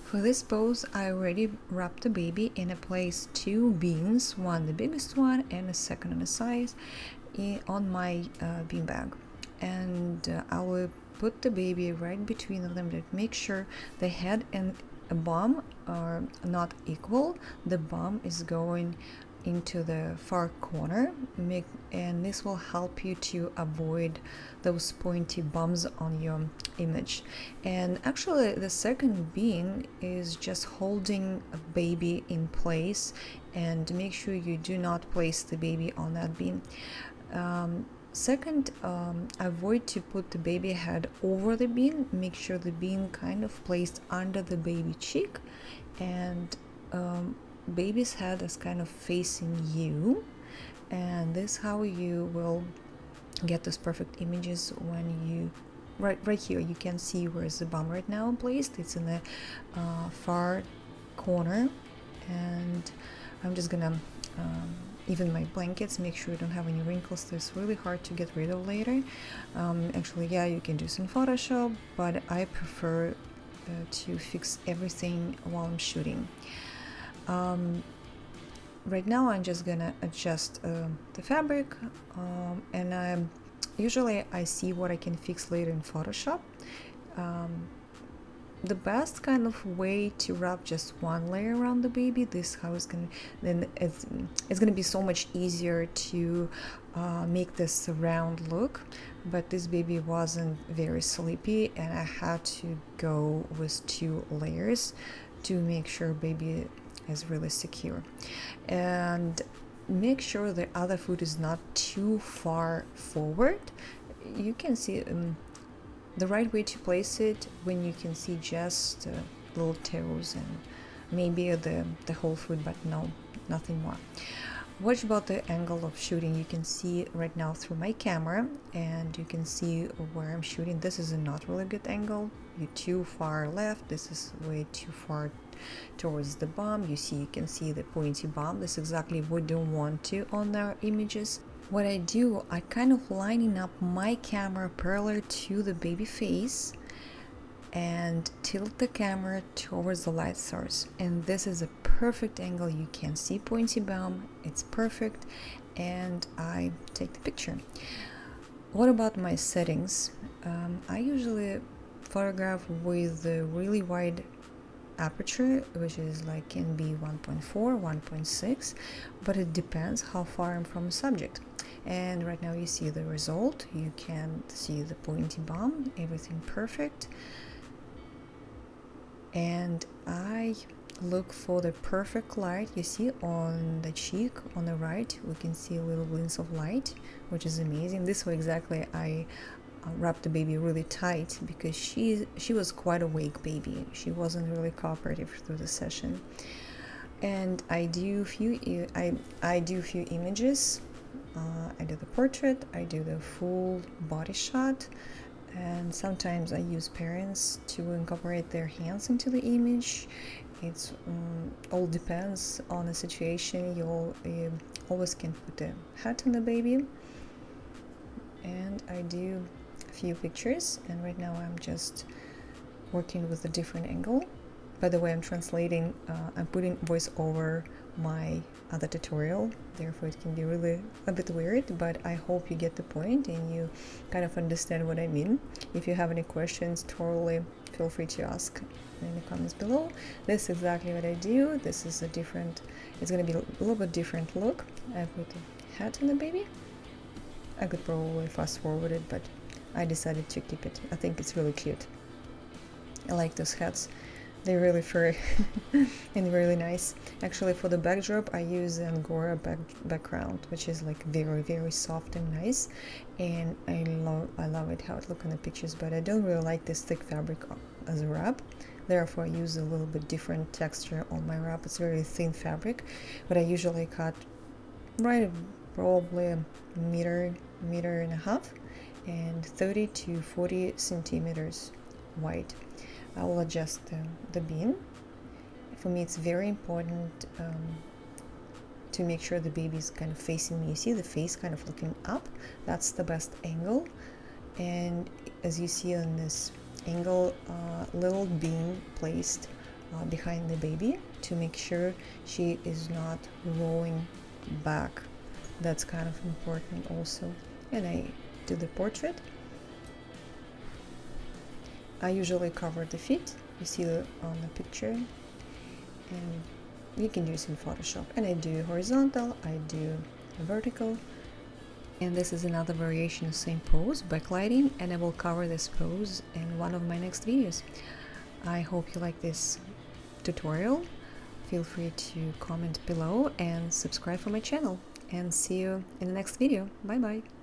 For this pose, I already wrapped the baby and I placed two beans, one the biggest one and a second on the size, on my bean bag. And I will put the baby right between them to make sure the head and a bum are not equal. The bum is going into the far corner, and this will help you to avoid those pointy bumps on your image. And actually the second bean is just holding a baby in place, and make sure you do not place the baby on that bean. Second, avoid to put the baby head over the bean. Make sure the bean kind of placed under the baby cheek, and baby's head is kind of facing you, and this is how you will get those perfect images when you right here you can see where's the bum right now placed. It's in the far corner, and I'm just gonna even my blankets, make sure you don't have any wrinkles. That's really hard to get rid of later. Actually, yeah, you can do some Photoshop, but I prefer to fix everything while I'm shooting. Right now I'm just gonna adjust the fabric, and usually I see what I can fix later in Photoshop. The best kind of way to wrap just one layer around the baby, this how it's gonna, then it's gonna be so much easier to make this round look. But this baby wasn't very sleepy, and I had to go with 2 layers to make sure baby is really secure. And make sure the other foot is not too far forward. You can see the right way to place it when you can see just little toes and maybe the whole foot, but no, nothing more. What about the angle of shooting? You can see right now through my camera, and you can see where I'm shooting. This is a not really good angle. You're too far left. This is way too far towards the bum. You can see the pointy bum. This is exactly what we don't want to on our images. What I do, I kind of lining up my camera parallel to the baby face and tilt the camera towards the light source, and this is a perfect angle. You can see pointy bum, it's perfect, and I take the picture. What about my settings? I usually photograph with a really wide aperture, which is like can be 1.4, 1.6, but it depends how far I'm from the subject. And right now you see the result. You can see the pointy bum, everything perfect. And I look for the perfect light. You see on the cheek on the right, we can see a little glimpse of light, which is amazing. This way exactly I wrapped the baby really tight, because she was quite awake baby. She wasn't really cooperative through the session. And I do few images. I do the portrait, I do the full body shot, and sometimes I use parents to incorporate their hands into the image. It's all depends on the situation. You always can put a hat on the baby. And I do a few pictures, and right now I'm just working with a different angle. By the way, I'm translating, I'm putting voice over my other tutorial, therefore it can be really a bit weird, but I hope you get the point and you kind of understand what I mean. If you have any questions, totally feel free to ask in the comments below. This is exactly what I do. This is a different, it's going to be a little bit different look. I put a hat on the baby. I could probably fast forward it, but I decided to keep it. I think it's really cute. I like those hats. They're really furry and really nice. Actually, for the backdrop, I use an Angora background, which is like very, very soft and nice. And I love it how it looks in the pictures, but I don't really like this thick fabric as a wrap. Therefore, I use a little bit different texture on my wrap. It's very thin fabric, but I usually cut right probably a meter and a half, and 30 to 40 centimeters wide. I will adjust the bean. For me, it's very important to make sure the baby is kind of facing me. You see the face kind of looking up. That's the best angle. And as you see on this angle, little bean placed behind the baby to make sure she is not rolling back. That's kind of important also. And I do the portrait. I usually cover the feet, you see on the picture, and you can use in Photoshop. And I do horizontal, I do vertical, and this is another variation of same pose, backlighting, and I will cover this pose in one of my next videos. I hope you like this tutorial. Feel free to comment below and subscribe for my channel, and see you in the next video. Bye bye.